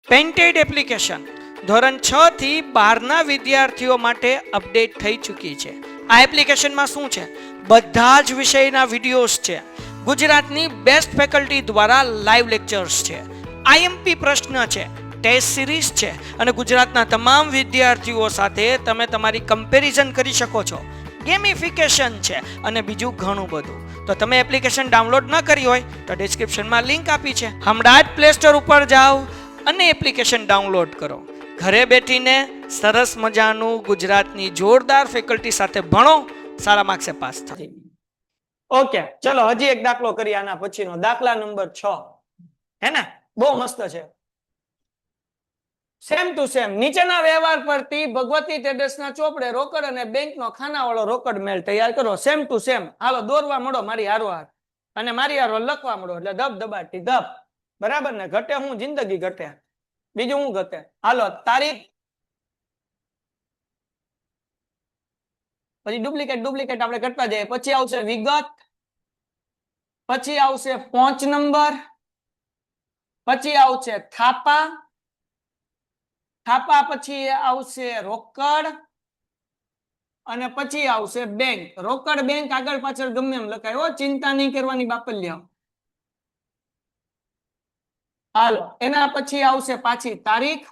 Painted application ધોરણ 6 થી 12ના વિદ્યાર્થીઓ માટે અપડેટ થઈ ચૂકી છે. આ એપ્લિકેશનમાં શું છે? બધા જ વિષયના વિડીયોઝ છે. ગુજરાતની બેસ્ટ ફેકલ્ટી દ્વારા લાઈવ લેક્ચર્સ છે. આઈએમપી પ્રશ્ન છે, ટેસ્ટ સિરીઝ છે અને ગુજરાતના તમામ વિદ્યાર્થીઓ સાથે તમે તમારી કમ્પેરિઝન કરી શકો છો. ગેમિફિકેશન છે અને બીજું ઘણું બધું. તો તમે એપ્લિકેશન ડાઉનલોડ ન કરી હોય તો ડિસ્ક્રિપ્શનમાં લિંક આપી છે. હમણાં જ પ્લે સ્ટોર ઉપર જાઓ અને એપ્લિકેશન ડાઉનલોડ કરો. ઘરે બેઠીને સરસ મજાનું ગુજરાતની જોરદાર ફેકલ્ટી સાથે ભણો, સારા માર્ક્સે પાસ થાય. ઓકે, ચલો હજી એક દાખલો કરીએ આના પછીનો. દાખલા નંબર 6 હે ને, બહુ મસ્ત છે. સેમ ટુ સેમ નીચેના વ્યવહાર પરથી ભગવતી ટ્રેડર્સના ચોપડે રોકડ અને બેંકનો ખાનાવાળો રોકડ મેળ તૈયાર કરો. Same to same. હાલો દોરવા મળો મારી હારોહાર અને મારી હારોહાર લખવા મળો. એટલે ધબ ધબાટી ધબ. બરાબર ને? ઘટે હું? જિંદગી ઘટે. બીજું હું ઘટે? હાલો તારીખ, પછી ડુપ્લિકેટ આપણે ઘટતા જઈએ. પછી આવશે વિગત, પછી આવશે પોંચ નંબર, પછી આવશે થાપા, થાપા પછી આવશે રોકડ અને પછી આવશે બેંક. રોકડ બેંક આગળ પાછળ ગમે એમ લખાય હો, ચિંતા નહીં કરવાની બાપલિયા. હાલો એના પછી આવશે પાછી તારીખ,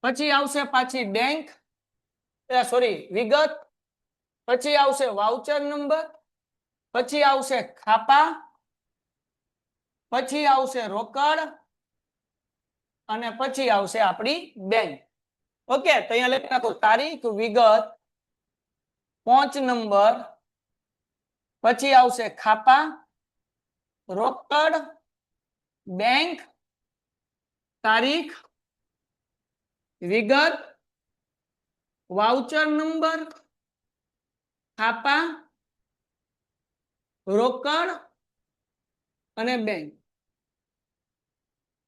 પછી આવશે પાછી બેંક, સોરી વિગત, પછી આવશે વાઉચર નંબર, પછી આવશે ખાપા, પછી આવશે રોકડ અને પછી આવશે આપણી બેંક. ઓકે, તો અહીંયા લખી નાખો તારીખ, વિગત, પોંચ નંબર, પછી આવશે ખાપા, રોકડ, બેંક, તારીખ, વિગત, વાઉચર નંબર, ખાપા, રોકડ અને બેંક.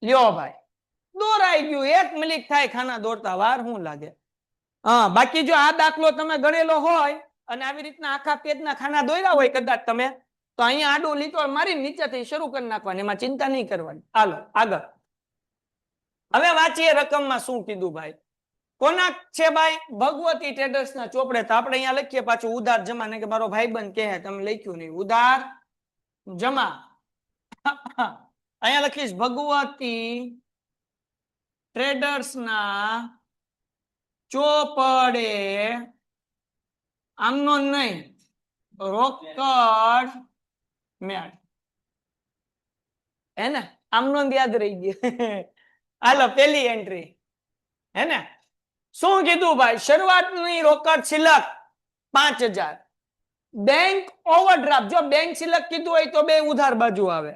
લ્યો ભાઈ, દોરાઈ ગયું. 1 મિનિટ થાય ખાના દોરતા, વાર શું લાગે? હા, બાકી જો આ દાખલો તમે ગણેલો હોય અને આવી રીતના આખા પેજના ખાના દોર્યા હોય કદાચ તમે, તો અહીંયા આડું લીટો મારી નીચેથી શરૂ કરી નાખવાની, એમાં ચિંતા નહીં કરવાની. હાલો આગળ. હવે વાંચીએ રકમમાં શું કીધું ભાઈ. કોના છે ભાઈ? ભગવતી ટ્રેડર્સના ચોપડે. તો આપણે અહીંયા લખીએ પાછું ઉધાર જમા, ને કે મારો ભાઈબંધ કહે તમે લખ્યું નહીં. ઉધાર જમા. અહીંયા લખીશ ભગવતી ટ્રેડર્સના ચોપડે, આમનો નહીં, રોકડ મેળ. હે ને? આમનો યાદ રહી ગયું. હાલો પેલી એન્ટ્રી હે ને, શું કીધું ભાઈ? શરૂઆતની રોકડ શિલક 5000. બેંક ઓવરડ્રાફ્ટ, જો બેંક શિલક કીધું હોય તો બે ઉધાર બાજુ આવે,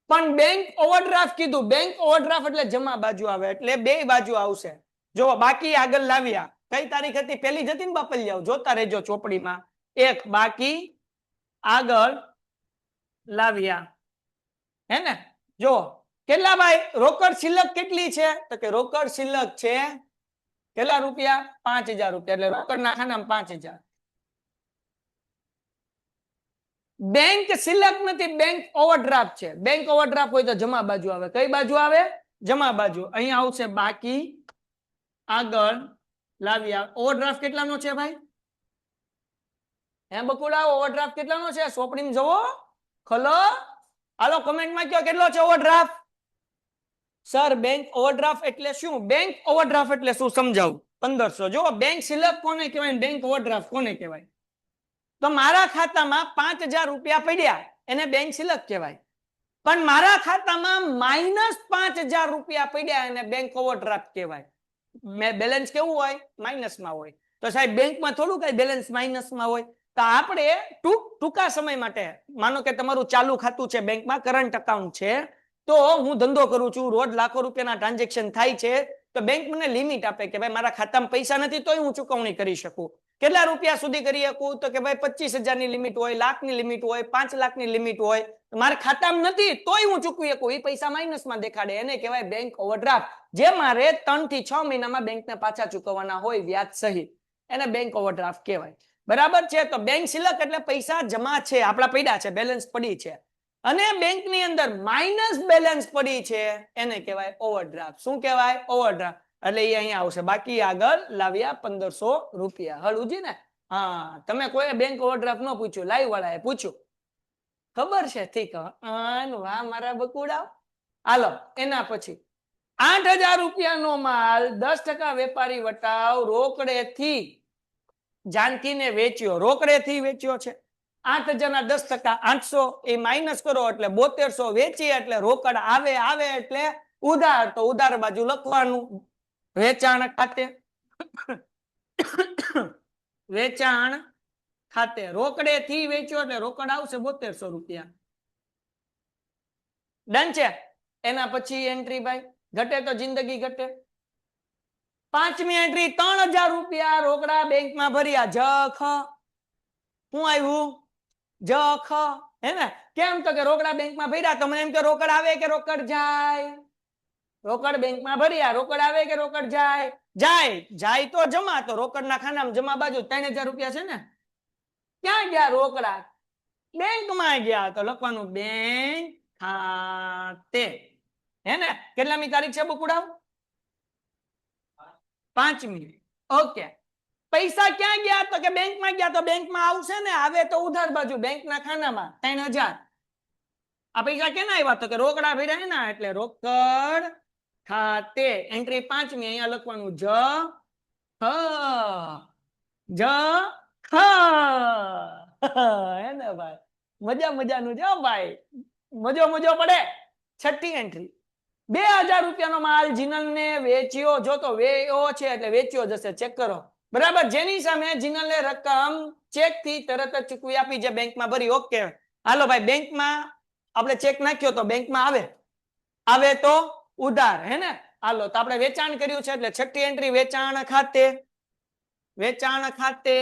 પણ બેંક ઓવરડ્રાફ્ટ કીધું, બેંક ઓવરડ્રાફ્ટ એટલે જમા બાજુ આવે, એટલે બે બાજુ આવશે. જો બાકી આગળ લાવ્યા. કઈ તારીખ હતી? પેલી જ હતી ને બાપલિયાઓ, જોતા રહેજો ચોપડીમાં. 1 બાકી આગળ લાવ્યા. હે ને? જો કેટલા ભાઈ રોકડ શિલક કેટલી છે? તો કે રોકડ શિલક છે કેટલા રૂપિયા? 5000 રૂપિયા. એટલે રોકડના ખાનામાં 5000. બેંક શિલક નથી, બેંક ઓવરડ્રાફ્ટ છે. બેંક ઓવરડ્રાફ્ટ હોય તો જમા બાજુ આવે. કઈ બાજુ આવે? જમા બાજુ. અહીંયા આવશે બાકી આગળ લાવ્યા. ઓવરડ્રાફ્ટ કેટલાનો છે ભાઈ? હે બકુડા, ઓવરડ્રાફ્ટ કેટલાનો છે? સોપડીમાં જવો ખલો. હાલો કમેન્ટમાં કહો કેટલો છે ઓવરડ્રાફ્ટ? સર બેંક ઓવરડ્રાફ્ટ એટલે શું? બેંક ઓવરડ્રાફ્ટ એટલે શું સમજાવું? 1500. જો બેંક શિલક કોને કહેવાય, બેંક ઓવરડ્રાફ્ટ કોને કહેવાય? તો મારા ખાતામાં 5000 રૂપિયા પડ્યા, એને બેંક શિલક કહેવાય. પણ મારા ખાતામાં -5000 રૂપિયા પડ્યા, એને બેંક ઓવરડ્રાફ્ટ કહેવાય. બેલેન્સ કેવું હોય? માઇનસમાં હોય. તો સાહેબ બેંકમાં થોડું કઈ બેલેન્સ માઇનસમાં હોય. તો આપણે ટૂંકા સમય માટે, માનો કે તમારું ચાલુ ખાતું છે બેંકમાં, કરંટ અકાઉન્ટ છે, તો હું ધંધો કરું છું, રોજ લાખો રૂપિયાના ટ્રાન્ઝેક્શન થાય છે, તો બેંક મને લિમિટ આપે કે ભાઈ મારા ખાતામાં પૈસા નથી તોય હું ચૂકવણી કરી શકું. કેટલા રૂપિયા સુધી કરી શકું? તો કે ભાઈ 25000 ની લિમિટ હોય, લાખની લિમિટ હોય, 5 લાખની લિમિટ હોય. મારા ખાતામાં નથી તોય હું ચૂકવી શકું. એ પૈસા માઇનસમાં દેખાડે, એને કહેવાય બેંક ઓવરડ્રાફ્ટ. જે મારે 3 થી 6 મહિનામાં બેંકને પાછા ચૂકવવાના હોય વ્યાજ સહિત, એને બેંક ઓવરડ્રાફ્ટ કહેવાય. બરાબર છે? તો બેંક શિલક એટલે પૈસા જમા છે, આપણા પડ્યા છે, બેલેન્સ પડી છે. અને બેંક ની અંદર માઇનસ બેલેન્સ પડી છે એને કહેવાય ઓવરડ્રાફ્ટ. શું કહેવાય? ઓવરડ્રાફ્ટ. એટલે એ અહીંયા આવશે. બાકી આગળ લાવ્યા 1500 રૂપિયા. હળુજી ને? હા, તમે કોઈ બેંક ઓવરડ્રાફ્ટ ન પૂછ્યું, લાઈવ વાળાએ પૂછ્યું. ખબર છે? ઠીક. વાહ મારા બકુડા. હાલો એના પછી 8000 રૂપિયાનો માલ 10% વેપારી વટાવ રોકડેથી જાનકીને વેચ્યો. રોકડેથી વેચ્યો છે. 8000 ના 10%, 800 એ માઇનસ કરો એટલે 7200 વેચી એટલે રોકડ આવે એટલે ઉધાર. તો ઉધાર બાજુ લખવાનું વેચાણ ખાતે. વેચાણ ખાતે રોકડેથી વેચ્યો એટલે રોકડ આવશે 7200 રૂપિયા. ડન છે. એના પછી એન્ટ્રી ભાઈ ઘટે તો જિંદગી ઘટે. પાંચમી એન્ટ્રી 3000 રૂપિયા રોકડા બેંકમાં ભર્યા. જખ શું આવ્યું? જખ. હે ને? કેમ? તો કે રોકડા બેંકમાં ભર્યા. તો મને એમ કે રોકડ આવે કે રોકડ જાય? રોકડ બેંકમાં ભર્યા. રોકડ આવે કે રોકડ જાય? જાય. જાય તો જમા. તો રોકડના ખાનામાં જમા બાજુ 3000 રૂપિયા છે ને. ક્યાં ગયા રોકડા? બેંકમાં ગયા. તો લખવાનું બેંક ખાતે. હે ને? કેટલામી તારીખ છે બકુડા? 5મી. ઓકે. પૈસા ક્યાં ગયા? તો કે બેંકમાં ગયા. તો બેંકમાં આવશે ને. આવે તો ઉધાર બાજુ બેંકના ખાનામાં 3000. આ પૈસા કેના આવ્યા? તો કે રોકડા ભર્યા ને. એટલે રોકડ ખાતે. એન્ટ્રી 5મી. અહીંયા લખવાનું જ હ હે ને ભાઈ? મજાનું છે ભાઈ. મજો પડે. 6ઠ્ઠી એન્ટ્રી 2000 રૂપિયાનો માલ જીનલને વેચ્યો. જો તો વેયો છે એટલે વેચ્યો જશે. ચેક કરો. બરાબર. જેની સામે જીનલને રકમ ચેક થી તરત જ ચૂકવી આપી જે બેંકમાં ભરી. ઓકે હાલો ભાઈ, બેંકમાં આપણે ચેક નાખ્યો તો બેંકમાં આવે તો ઉધાર. હે ને? હાલો તો આપણે વેચાણ કર્યું છે એટલે 6ઠ્ઠી એન્ટ્રી વેચાણ ખાતે. વેચાણ ખાતે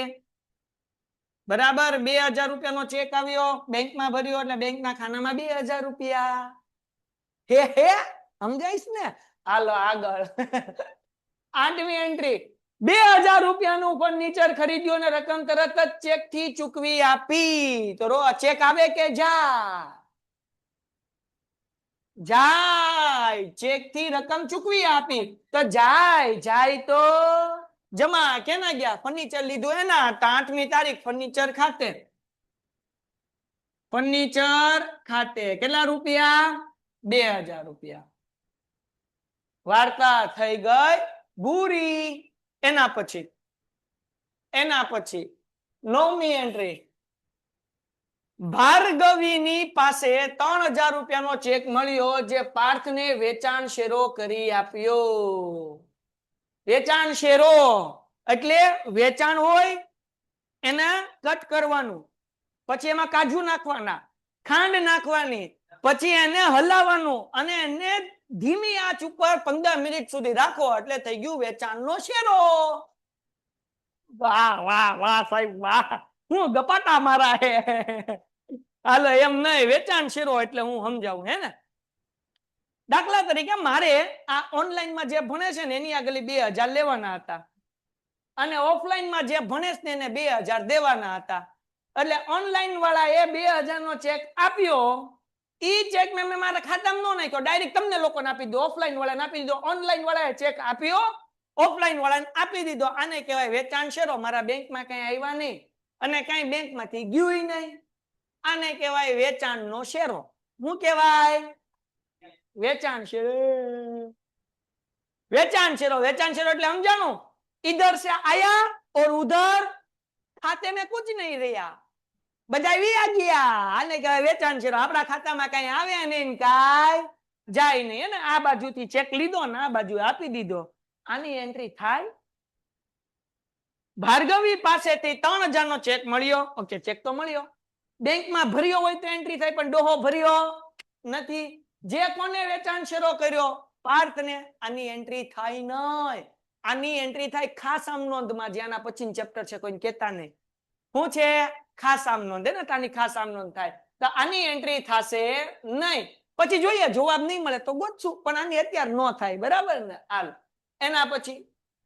બરાબર. 2000 રૂપિયાનો ચેક આવ્યો, બેંકમાં ભર્યો એટલે બેંકના ખાનામાં 2000 રૂપિયા. હે સમજાઈશ ને? હાલો આગળ 8મી એન્ટ્રી 2000 રૂપિયાનું ફર્નિચર ખરીદ્યું અને રકમ તરત જ ચેક થી ચૂકવી આપી. તો ચેક આવે કે જાય? ચેક થી રકમ ચૂકવી આપી તો જાય તો જમા. કેના ગયા? ફર્નિચર લીધું એના. 8મી તારીખ ફર્નિચર ખાતે. ફર્નિચર ખાતે કેટલા રૂપિયા? 2000 રૂપિયા. વાર્તા થઈ ગઈ પૂરી. એના પછી 9મી એન્ટ્રી ભાર્ગવીની પાસે 3000 રૂપિયાનો ચેક મળ્યો જે પાર્થને વેચાણ શેરો કરી આપ્યો. વેચાણ શેરો એટલે વેચાણ હોય એને કટ કરવાનું, પછી એમાં કાજુ નાખવાના, ખાંડ નાખવાની, પછી એને હલાવવાનું અને એને ધીમી આંચ ઉપર 15 મિનિટ સુધી રાખો એટલે થઈ ગયું વેચાણનો શેરો. વાહ વાહ વાહ સાહેબ વાહ. હું ગપાટા મારા હે. હાલો એમ નહીં, વેચાણ શેરો એટલે હું સમજાવું. હે ને? દાખલા તરીકે મારે આ ઓનલાઈનમાં જે ભણે છે ને એની આગળ 2000 લેવાના હતા અને ઓફલાઈનમાં જે ભણે છે એને 2000 દેવાના હતા. એટલે ઓનલાઈન વાળા એ 2000 નો ચેક આપ્યો. ઈ ચેક મેં મારા ખાતામાં નો નાખ્યો, ડાયરેક્ટ તમને લોકોને આપી દીધો. ઓફલાઈન વાળાને આપી દીધો. ઓનલાઈન વાળાએ ચેક આપ્યો, ઓફલાઈન વાળાને આપી દીધો. આને કહેવાય વેચાણ શેરો. મારા બેંકમાં કઈ આવ્યા નહીં અને કઈ બેંકમાંથી ગયું નહીં. આને કહેવાય વેચાણનો શેરો. શું કહેવાય? વેચાણ શેરો. વેચાણ શેરો. વેચાણ શેરો એટલે સમજાણું? इधर से आया और उधर खाते में कुछ नहीं रहा, બધા વિયા ગયા. આને કહેવાય વેચાણ શેરો. આપણા ખાતામાં કઈ આવે નહીં, કઈ જાય નહીં. અને આ બાજુથી ચેક લીધો ને આ બાજુ આપી દીધો. આની એન્ટ્રી થાય. ભાર્ગવી પાસેથી 3000 નો ચેક મળ્યો. ઓકે, ચેક તો મળ્યો. બેંકમાં ભર્યો હોય તો એન્ટ્રી થાય, પણ ડોહો ભર્યો નથી. જે કોને વેચાણ શેરો કર્યો? પાર્થને. આની એન્ટ્રી થાય નહીં. આની એન્ટ્રી થાય ખાસ આમ નોંધમાં, જ્યાંના પછીનું ચેપ્ટર છે કોઈને કહેતા નહીં. શું છે? ખાસ આમ નોંધ. ને તાની ખાસ આમ નોંધ થાય તો આની એન્ટ્રી થશે નહીં. પછી જોઈએ જવાબ નહીં મળે તો ગોતશું, પણ આની અત્યારે નો થાય. બરાબર ને? હાલ એના પછી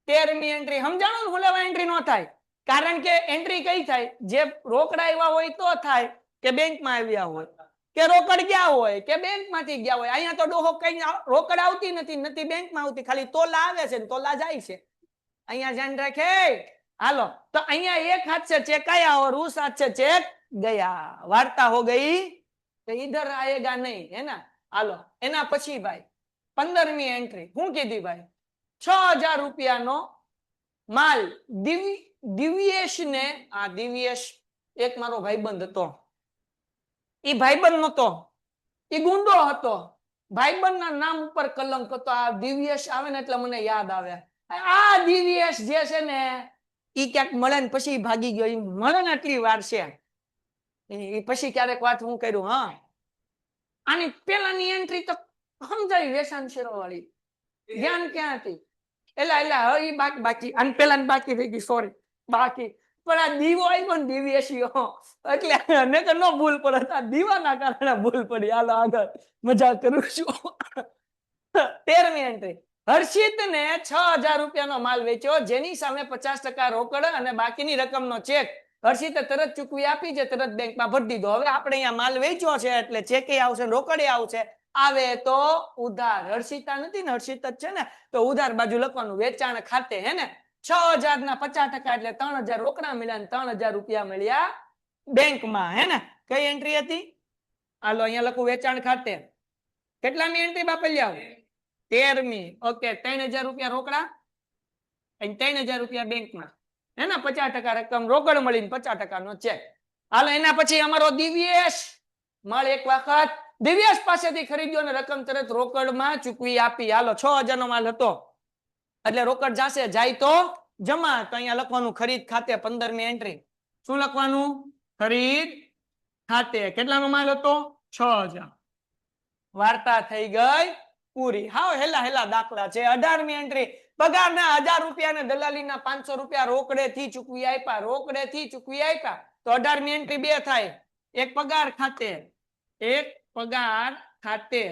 13મી એન્ટ્રી સમજાણું ને? હું લેવા એન્ટ્રી નો થાય, કારણ કે એન્ટ્રી કઈ થાય? જે રોકડા આવ્યા હોય તો થાય કે બેંકમાં આવ્યા હોય. કે રોકડ ગયા હોય કે બેંક માંથી ગયા હોય. અહીંયા તો ડોહો કઈ રોકડ આવતી નથી બેંકમાં આવતી, ખાલી તોલા આવે છે ને તોલા જાય છે. અહીંયા ધ્યાન રાખે. હાલો તો અહીંયા એક हाथ से चेक आया और उस हाथ से चेक गया. वार्ता हो गई तो इधर आएगा नहीं, है ना. હાલો એના પછી ભાઈ 15મી એન્ટ્રી શું કીધી ભાઈ? 6000 રૂપિયાનો માલ દિવ્યેશ ને, આ દિવ્યેશ એક મારો ભાઈબંધ હતો. ઈ ભાઈબંધ નતો, ઈ ગુંડો હતો. ભાઈબંધના નામ ઉપર કલંક હતો. આ દિવ્યેશ આવે ને એટલે મને યાદ આવે. આ દિવ્યેશ જે છે ને ઈ ક્યાંક મળે ને પછી ભાગી ગયો. ઈ મળે ને એટલી વાર છે. ઈ પછી ક્યારેક વાત હું કર્યું. હા, આની પેલાની એન્ટ્રી તો સમજાવી વેસાન શેરો વાળી. ધ્યાન ક્યાં હતી? એલા ઈ બાકી આની પેલાની બાકી થઈ ગઈ. સોરી, બાકી. પણ આ દીવો આવ્યો ને દિવ્યેશીઓ એટલે ને તો ન ભૂલ પડે. આ દીવાના કારણે ભૂલ પડી. હાલો આગળ મજાક કરું છું. 13મી એન્ટ્રી. હર્ષિત ને 6000 રૂપિયાનો માલ વેચ્યો, જેની સામે 50% રોકડ અને બાકીની રકમનો ચેક હર્ષિતે તરત ચૂકવી આપી છે, તરત બેંકમાં ભરી દીધો. હવે આપણે અહીંયા માલ વેચ્યો છે એટલે ચેકે આવશે, રોકડે આવશે. આવે તો ઉધાર. હર્ષિતા નથી ને, હર્ષિત જ છે ને, તો ઉધાર બાજુ લખવાનું વેચાણ ખાતે, હે ને. 6000 ના 50% એટલે 3000 રોકડા મળ્યા ને 3000 રૂપિયા મળ્યા બેંકમાં, હે ને. કઈ એન્ટ્રી હતી? હાલો અહીંયા લખું વેચાણ ખાતે. કેટલામી એન્ટ્રી બાપલિયા? 13મી. ઓકે, 3000 રૂપિયા રોકડા અને 3000 રૂપિયા બેંકમાં, હે ને. 50% રકમ રોકડ મળીને 50% નો ચેક. હાલો એના પછી અમારો દિવ્યેશ માલ એક વખત દિવ્યેશ પાસેથી ખરીદ્યો અને રકમ તરત રોકડમાં ચૂકવી આપી. હાલો 6000 નો માલ હતો એટલે રોકડ જાશે, જાય તો જમા. તો અહીંયા લખવાનું ખરીદ ખાતે. 15મી એન્ટ્રી. શું લખવાનું? ખરીદ ખાતે. કેટલાનો માલ હતો? 6000. વાર્તા થઈ ગઈ પૂરી. હાવ હેલા દાખલા છે. 18મી એન્ટ્રી. પગારના 1000 રૂપિયા ને દલાલીના 500 રૂપિયા રોકડેથી ચૂકવી આપ્યા. રોકડેથી ચૂકવી આપ્યા તો 18મી એન્ટ્રી બે થાય. એક પગાર ખાતે, એક પગાર ખાતે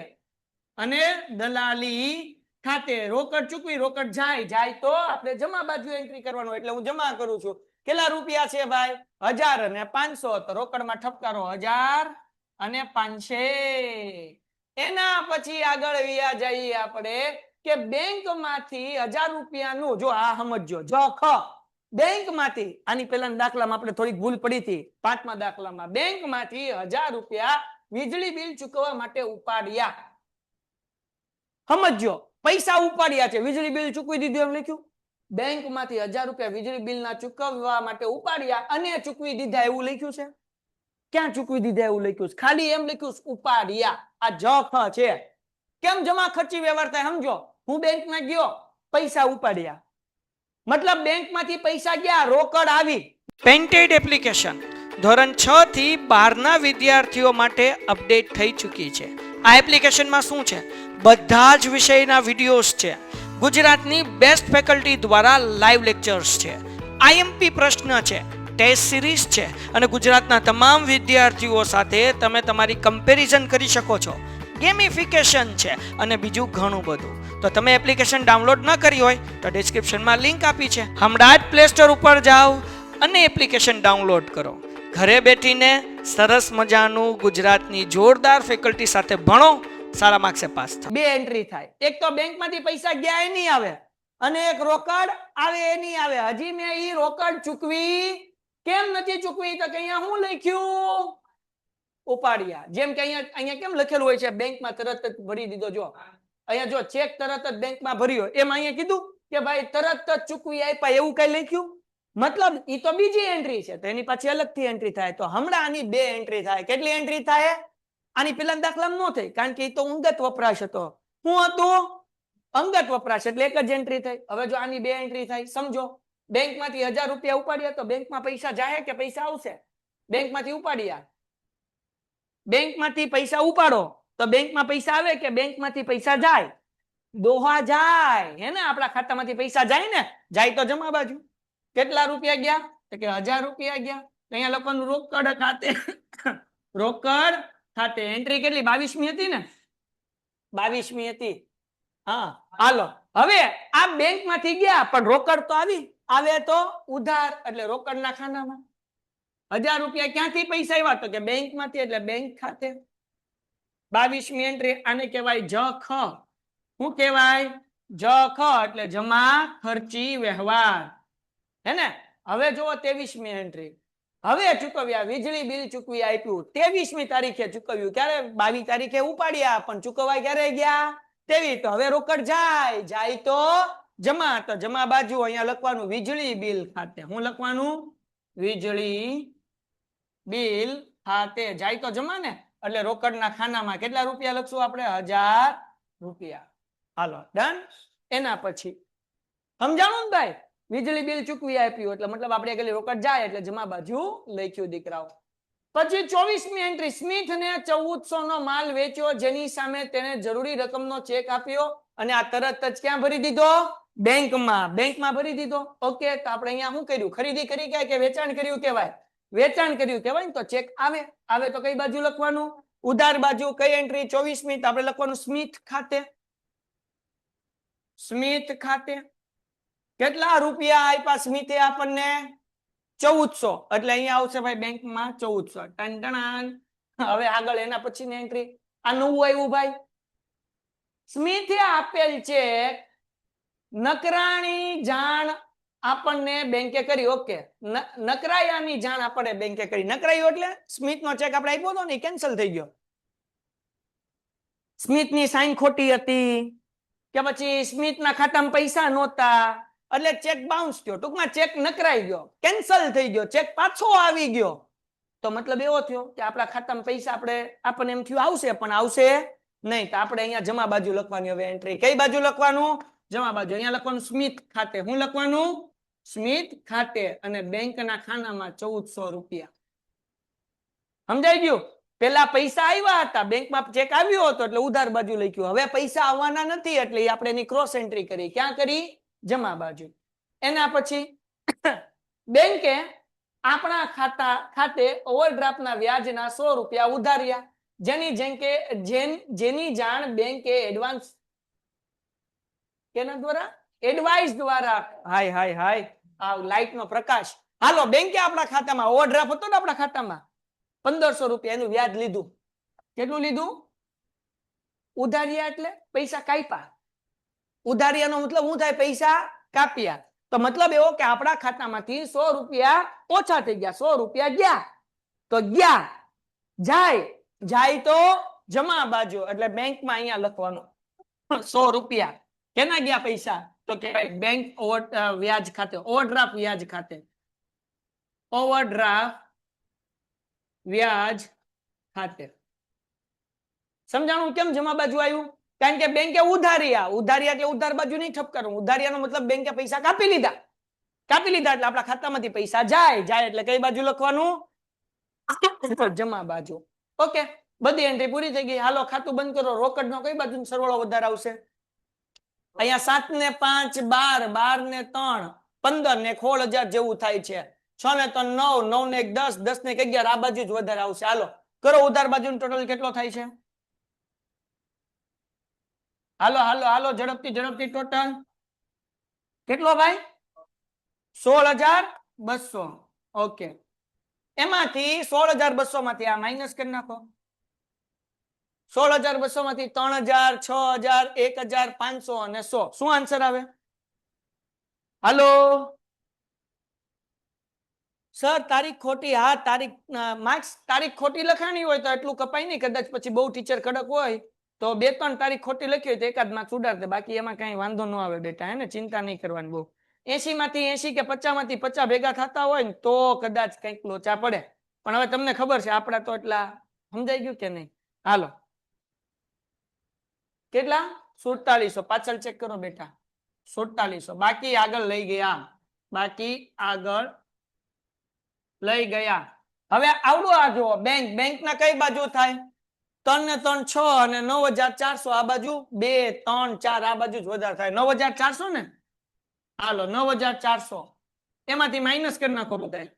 અને દલાલી ખાતે. રોકડ ચૂકવી, રોકડ જાય તો આપણે જમા બાજુ એન્ટ્રી કરવાનું. એટલે હું જમા કરું છું. કેટલા રૂપિયા છે ભાઈ? 1000 અને 500. તો રોકડમાં ઠપકારો 1000 અને 500. એના પછી આગળ વ્યા જઈએ આપણે કે બેંકમાંથી 1000 રૂપિયાનું, જો આ સમજો, જો બેંકમાંથી, આની પહેલા દાખલામાં આપણે થોડીક ભૂલ પડી હતી. 5મા દાખલામાં બેંકમાંથી 1000 રૂપિયા વીજળી બિલ ચૂકવવા માટે ઉપાડ્યા. સમજો, પૈસા ઉપાડ્યા છે, વીજળી બિલ ચૂકવી દીધું એમ લખ્યું. બેંકમાંથી 1000 રૂપિયા વીજળી બિલ ના ચૂકવવા માટે ઉપાડ્યા અને ચૂકવી દીધા એવું લખ્યું છે? ક્યાં ચૂકવી દીધા એવું લખ્યું? ખાલી એમ લખ્યું ઉપાડ્યા. આ જખ છે. કેમ જમા ખર્ચી વ્યવહાર થાય સમજો. હું બેંકમાં ગયો, પૈસા ઉપાડ્યા, મતલબ બેંકમાંથી પૈસા ગયા, રોકડ આવી. પેન્ટેડ એપ્લિકેશન ધોરણ 6 થી 12 ના વિદ્યાર્થીઓ માટે અપડેટ થઈ ચૂકી છે. આ એપ્લિકેશનમાં શું છે? બધા જ વિષયના વિડિયોઝ છે. ગુજરાતની બેસ્ટ ફેકલ્ટી દ્વારા લાઈવ લેક્ચર્સ છે. આઈએમપી પ્રશ્ન છે, ટેસ્ટ સિરીઝ છે અને ગુજરાતના તમામ વિદ્યાર્થીઓ સાથે તમે તમારી કમ્પેરિઝન કરી શકો છો. ગેમિફિકેશન છે અને બીજું ઘણું બધું. તો તમે એપ્લિકેશન ડાઉનલોડ ન કરી હોય તો ડિસ્ક્રિપ્શનમાં લિંક આપી છે. હમણાં જ પ્લે સ્ટોર ઉપર જાઓ અને એપ્લિકેશન ડાઉનલોડ કરો. ઘરે બેઠીને સરસ મજાનું ગુજરાતની જોરદાર ફેકલ્ટી સાથે ભણો, સારા માર્ક્સે પાસ થાઓ. બે એન્ટ્રી થાય. એક તો બેંકમાંથી પૈસા ગયા એ નહીં આવે અને એક રોકડ આવે એ નહીં આવે. હજી મેં ઈ રોકડ ચૂકવી કેમ નથી ચૂકવી? તો કે અહીંયા હું લખ્યું? ઉપાડ્યા. જેમ કે અહીંયા કેમ લખેલું હોય છે બેંકમાં તરત જ ભરી દીધો. જો અહીંયા જો ચેક તરત જ બેંકમાં ભર્યો, એમ અહીંયા કીધું કે ભાઈ તરત જ ચૂકવી આપ્યા એવું કઈ લખ્યું? મતલબ ઈ તો બીજી એન્ટ્રી છે, તો એની પાછી અલગથી એન્ટ્રી થાય. તો હમણાં આની બે એન્ટ્રી થાય. કેટલી એન્ટ્રી થાય? આની પેલા દાખલામાં ન થઈ, કારણ કે એ તો અંગત વપરાશ હતો. શું હતું? અંગત વપરાશ, એટલે એક જ એન્ટ્રી થઈ. હવે જો આની બે એન્ટ્રી થાય, સમજો. બેંકમાંથી 1000 રૂપિયા ઉપાડ્યા તો બેંકમાં પૈસા જાય કે પૈસા આવશે? બેંકમાંથી ઉપાડ્યા, બેંકમાંથી પૈસા ઉપાડો તો બેંકમાં પૈસા આવે કે બેંકમાંથી પૈસા જાય? દોહા જાય, હે ને. આપણા ખાતામાંથી પૈસા જાય ને, જાય તો જમા બાજુ. કેટલા રૂપિયા ગયા? તો કે 1000 રૂપિયા ગયા. અહીંયા લખવાનું રોકડ ખાતે. રોકડ ખાતે એન્ટ્રી કેટલી? 22મી હતી ને? 22મી હતી. હા, હાલો. હવે આ બેંકમાંથી ગયા પણ રોકડ તો આવી. આવે તો ઉધાર, એટલે રોકડના ખાનામાં. 1000 રૂપિયા ક્યાંથી પૈસા આવ્યા? તો કે બેંકમાંથી, એટલે બેંક ખાતે. 22મી એન્ટ્રી આને કહેવાય જખ. શું કહેવાય? જખ એટલે જમા ખર્ચી વ્યવહાર, હે ને? હવે જુઓ 23મી એન્ટ્રી. હવે ચૂકવ્યા, વીજળી બિલ ચૂકવી આપ્યું 23મી તારીખે ચૂકવ્યું. ક્યારે? 22 તારીખે ઉપાડ્યા, પણ ચૂકવાય ક્યારે ગયા? 23. તો હવે રોકડ જાય, જાય તો જમા. તો જમા બાજુ અહીંયા લખવાનું વીજળી બિલ ખાતે. શું લખવાનું? વીજળી બિલ ખાતે. જાય તો જમા ને, એટલે રોકડના ખાનામાં કેટલા રૂપિયા લખશું આપણે? 1000 રૂપિયા. હાલો ડન. એના પછી સમજાણું ને ભાઈ? વીજળી બિલ ચૂકવી આપ્યું એટલે મતલબ આપણે આગળ રોકડ જાય એટલે જમા બાજુ લખ્યું દીકરાઓ. પછી 24મી એન્ટ્રી, સ્મિથ ને 1400 નો માલ વેચ્યો, જેની સામે તેને જરૂરી રકમનો ચેક આપ્યો અને આ તરત જ ક્યાં ભરી દીધો? બેંકમાં. બેંકમાં ભરી દીધો. ઓકે, તો આપણે અહીંયા શું કર્યું? ખરીદી કરી કે વેચાણ કર્યું કહેવાય? વેચાણ કર્યું કહેવાય ને. તો ચેક આવે, આવે તો કઈ બાજુ લખવાનું? ઉધાર બાજુ. કઈ એન્ટ્રી? 24મી. તો આપણે લખવાનું સ્મિથ ખાતે. સ્મિથ ખાતે કેટલા રૂપિયા આપ્યા સ્મિથે આપણને? 1400. એટલે અહીંયા આવશે ભાઈ બેંકમાં 1400. ટન ટણાન. હવે આગળ એના પછીની એન્ટ્રી આ નવું આવ્યું ભાઈ. સ્મિથે આપેલ ચેક નકરાણી જાણ આપણને બેંકે કરી. ઓકે, નકરાયાની જાણ આપણે બેંકે કરી. નકરાયો એટલે સ્મિથનો ચેક આપણે આપ્યો હતો ને કેન્સલ થઈ ગયો. સ્મિથની સાઈન ખોટી હતી કે પછી સ્મિથના ખાતામાં પૈસા નહોતા એટલે ચેક બાઉન્સ થયો. ટૂંકમાં ચેક નકરાઈ ગયો, કેન્સલ થઈ ગયો, ચેક પાછો આવી ગયો. તો મતલબ એવો થયો કે આપણા ખાતામાં પૈસા આપણને એમ થયું આવશે, પણ આવશે નહીં. તો આપણે અહીંયા જમા બાજુ લખવાની. હવે એન્ટ્રી કઈ બાજુ લખવાનું? જમા બાજુ. અહીંયા લખવાનું સ્મિથ ખાતે. શું લખવાનું? સ્મિથ ખાતે. અને બેંકના ખાનામાં 1400 રૂપિયા. સમજાઈ ગયું? પેલા પૈસા આવ્યા હતા, બેંકમાં ચેક આવ્યો હતો એટલે ઉધાર બાજુ લખ્યું. હવે પૈસા આવવાના નથી એટલે આપણે એની ક્રોસ એન્ટ્રી કરી. ક્યાં કરી? જમા બાજુ. એના પછી બેંકે આપણા ખાતે ઓવરડ્રાફ્ટના વ્યાજના 100 રૂપિયા ઉધાર્યા, જેની જાણ બેંકે એડવાન્સ કેના દ્વારા? એડવાઇસ દ્વારા. હાય હાય હાય, આ લાઈટ નો પ્રકાશ. હાલો, બેંકે આપણા ખાતામાં ઓવરડ્રાફ્ટ હતો ને આપણા ખાતામાં 1500 રૂપિયા એનું વ્યાજ લીધું. કેટલું લીધું? ઉધાર્યા એટલે પૈસા કાપ્યા. ઉધાર્યાનો મતલબ શું થાય? પૈસા કાપ્યા. તો મતલબ એવો કે આપણા ખાતામાંથી 100 રૂપિયા ઓછા થઈ ગયા. 100 રૂપિયા ગયા. તો ગયા, જાય, જાય તો જમા બાજુ. એટલે બેંકમાં અહીંયા લખવાનું 100 રૂપિયા. કેના ગયા પૈસા? તો કે બેંક વ્યાજ ખાતે, ઓવરડ્રાફ્ટ વ્યાજ ખાતે. ઓવરડ્રાફ્ટ વ્યાજ ખાતે. સમજાણું કેમ જમા બાજુ આવ્યું? કારણ કે બેંકે ઉધાર્યા. ઉધાર્યા એટલે ઉધાર બાજુ નહીં ઠપકારવું. ઉધાર્યાનો મતલબ બેંકે પૈસા કાપી લીધા. કાપી લીધા એટલે આપણા ખાતામાંથી પૈસા જાય. જાય એટલે કઈ બાજુ લખવાનું? જમા બાજુ. ઓકે, બધી એન્ટ્રી પૂરી થઈ ગઈ. હાલો ખાતું બંધ કરો. રોકડનો કઈ બાજુ સરવાળો વધારે આવશે? અહીંયા 7 ને 5 12, 12 ને 3 15 ને 16,000 જેવું થાય છે. 6 ને 3 9, 9 ને 1 10, 10 ને 11. આ બાજુ જ વધારે આવશે. હાલો કરો ઉધાર બાજુ ટોટલ કેટલો થાય છે? હાલો હાલો હાલો ઝડપથી ઝડપથી. ટોટલ કેટલો ભાઈ? 16,200. ઓકે, એમાંથી 16,200 માંથી આ માઇનસ કરી નાખો. 16,200 માંથી 3,000, 6,000, 1,500 અને 100. શું આન્સર આવે? હાલો સર, તારીખ ખોટી. હા, તારીખ માર્ક્સ તારીખ ખોટી લખાણી હોય તો એટલું કપાય નહીં. કદાચ પછી બહુ ટીચર કડક હોય તો 2-3 તારીખ ખોટી લખી હોય તો એકાદ માર્ક્સ ઉડાડ દે. બાકી એમાં કઈ વાંધો ન આવે બેટા, હે ને? ચિંતા નહીં કરવાની બહુ. 80 માંથી 80 કે 50 માંથી 50 ભેગા થતા હોય ને તો કદાચ કંઈક લોચા પડે. પણ હવે તમને ખબર છે આપડા તો એટલા. સમજાઈ ગયું કે નહીં? હાલો, કેટલા? 4700. પાછળ ચેક કરો બેટા. 4700. બાકી આગળ લઈ ગયા. બાકી આગળ લઈ ગયા. હવે આવડું આ જુઓ. બેંક. બેંકના કઈ બાજુ થાય? 3 ને 3 6 અને 9,400. આ બાજુ 2 3 4. આ બાજુ જ વધારે થાય. 9,400 ને? હાલો 9,400. એમાંથી માઇનસ કરી નાખો બધાય.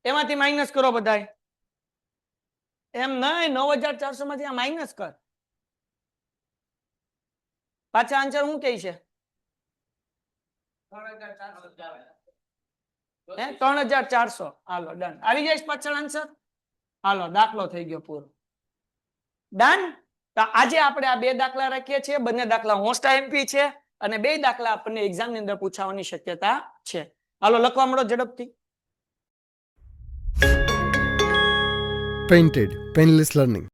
એમાંથી માઇનસ કરો બધાય. એમ નહીં, 9,400 માંથી આ માઇનસ કર. પાછા આન્સર શું કહે છે? 3,400. હાલો ડન. આવી જાય પાછળ આન્સર. હાલો દાખલો થઈ ગયો પૂરો. ડન. તો આજે આપણે આ 2 દાખલા રાખીએ છીએ. બંને દાખલા મોસ્ટ આઈએમપી છે અને 2 દાખલા આપણને એક્ઝામ ની અંદર પૂછાવાની શક્યતા છે. હાલો લખવા મળો ઝડપથી. Painted, Painless Learning.